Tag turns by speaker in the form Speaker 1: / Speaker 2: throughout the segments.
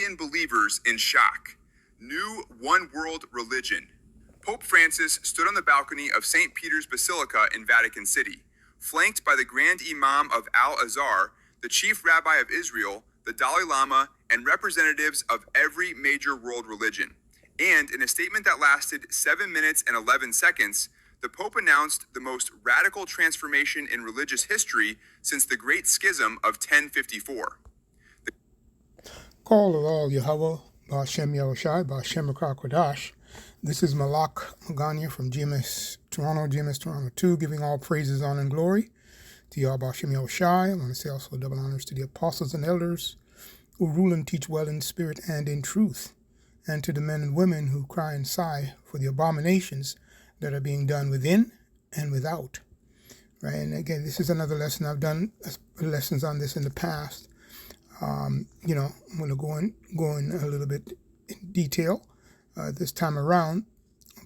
Speaker 1: million believers in shock. New one world religion. Pope Francis stood on the balcony of St. Peter's Basilica in Vatican City, flanked by the Grand Imam of Al-Azhar, the chief rabbi of Israel, the Dalai Lama, and representatives of every major world religion. And in a statement that lasted 7 minutes and 11 seconds, the Pope announced the most radical transformation in religious history since the Great Schism of 1054.
Speaker 2: Call of all Yahweh, Ba'Shem Yahushai, Ba'Shem Kodash. This is Malak Magania from GMS Toronto 2, giving all praises, honor, and glory to Yahweh Ba'Shem Yahushai. I want to say also double honors to the apostles and elders who rule and teach well in spirit and in truth, and to the men and women who cry and sigh for the abominations that are being done within and without. Right? And again, this is another lesson. I've done lessons on this in the past. I'm going to go in a little bit in detail this time around,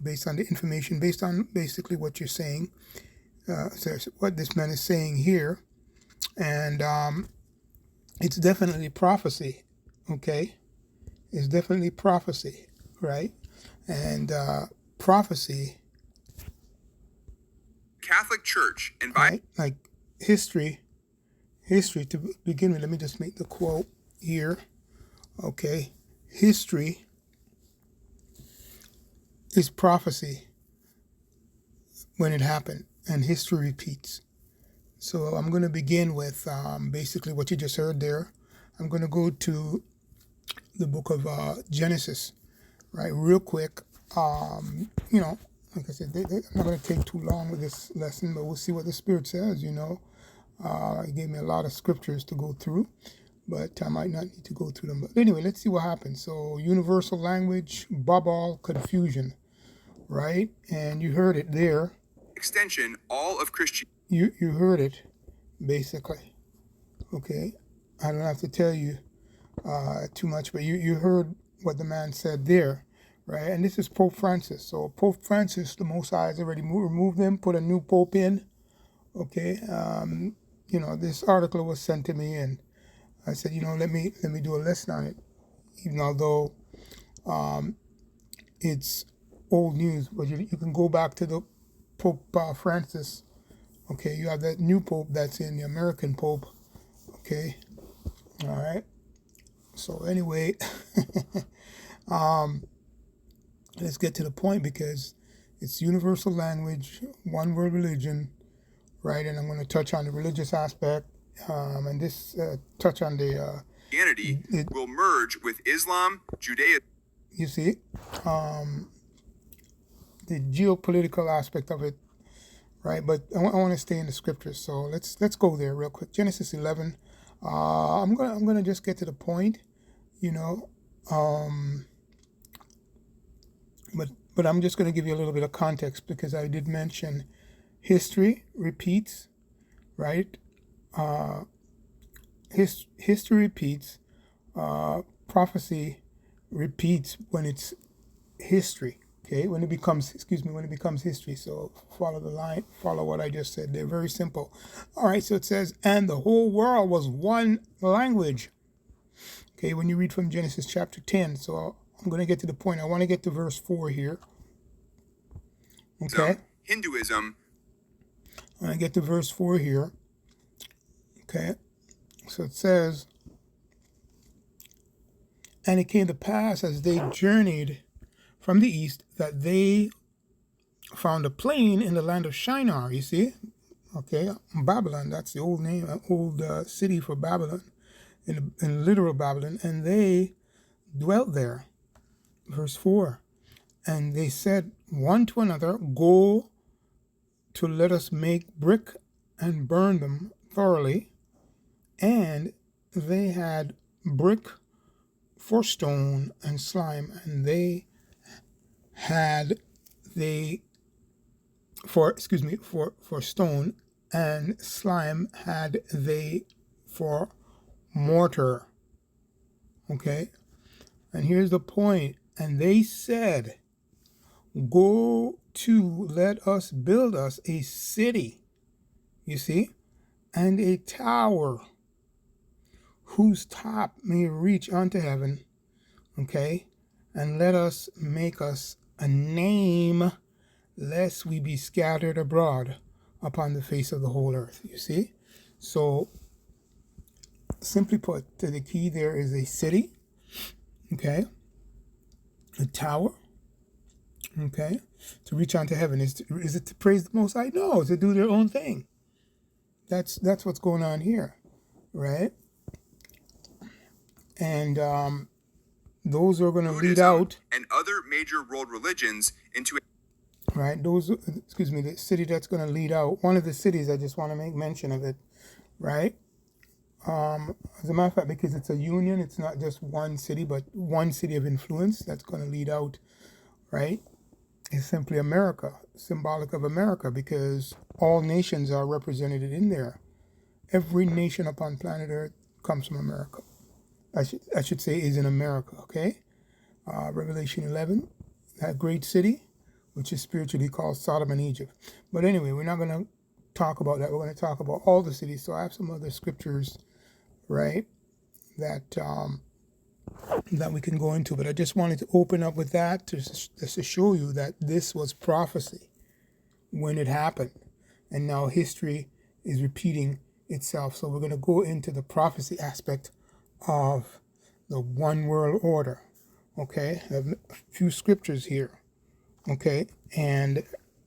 Speaker 2: based on the information, based on basically what you're saying, so what this man is saying here, and it's definitely prophecy. Okay, it's definitely prophecy, right? And prophecy.
Speaker 1: Catholic Church and
Speaker 2: right? Like history to begin with. Let me just make the quote here. Okay, history is prophecy when it happened, and history repeats. So I'm going to begin with basically what you just heard there. I'm going to go to the book of Genesis, right, real quick. Like I said, I'm not going to take too long with this lesson, but we'll see what the Spirit says, He gave me a lot of scriptures to go through, but I might not need to go through them. But anyway, let's see what happens. So universal language, babal, confusion, right? And you heard it there.
Speaker 1: Extension, all of Christianity.
Speaker 2: You heard it, basically. Okay? I don't have to tell you too much, but you heard what the man said there, right? And this is Pope Francis. So Pope Francis, the Most High has already removed him, put a new pope in. Okay? This article was sent to me, and I said, let me do a lesson on it, even although it's old news. But you can go back to the Pope Francis. Okay, you have that new pope that's in the American Pope. Okay, all right. So anyway, let's get to the point, because it's universal language, one world religion, right? And I'm going to touch on the religious aspect, and this touch on the
Speaker 1: Christianity will merge with Islam, Judaism.
Speaker 2: You see, the geopolitical aspect of it, right? But I want to stay in the scriptures, so let's go there real quick. Genesis 11. I'm gonna just get to the point, but I'm just gonna give you a little bit of context, because I did mention history repeats, right? History repeats. Prophecy repeats when it's history. Okay, when it becomes history. So follow the line, follow what I just said. They're very simple. All right, so it says, and the whole world was one language. Okay, when you read from Genesis chapter 10. So I'm going to get to the point. I want to get to verse 4 here. Okay.
Speaker 1: Hinduism.
Speaker 2: When I get to verse 4 here. Okay. So it says, and it came to pass as they journeyed from the east that they found a plain in the land of Shinar, you see? Okay, Babylon, that's the old name, old city for Babylon, in literal Babylon, and they dwelt there. Verse 4, and they said one to another, go to let us make brick and burn them thoroughly. And they had brick for stone and slime, and they had for stone, and slime had they for mortar. Okay, and here's the point. And they said, go to let us build us a city, you see, and a tower whose top may reach unto heaven, Okay? And let us make us a name, lest we be scattered abroad upon the face of the whole earth. You see? So, simply put, the key there is a city, okay? A tower, okay? To reach onto heaven. Is it to praise the Most High? No, to do their own thing. That's what's going on here, right? And those are going to lead out,
Speaker 1: and other major world religions into
Speaker 2: right? The city that's going to lead out, one of the cities, I just want to make mention of it, right? As a matter of fact, because it's a union, it's not just one city, but one city of influence that's going to lead out, right? It's simply America, symbolic of America, because all nations are represented in there. Every nation upon planet Earth comes from America. I should say is in America, okay? Revelation 11, that great city, which is spiritually called Sodom and Egypt. But anyway, we're not going to talk about that. We're going to talk about all the cities. So I have some other scriptures, right, that we can go into. But I just wanted to open up with that just to show you that this was prophecy when it happened. And now history is repeating itself. So we're going to go into the prophecy aspect of the one world order. Okay, I have a few scriptures here. Okay, and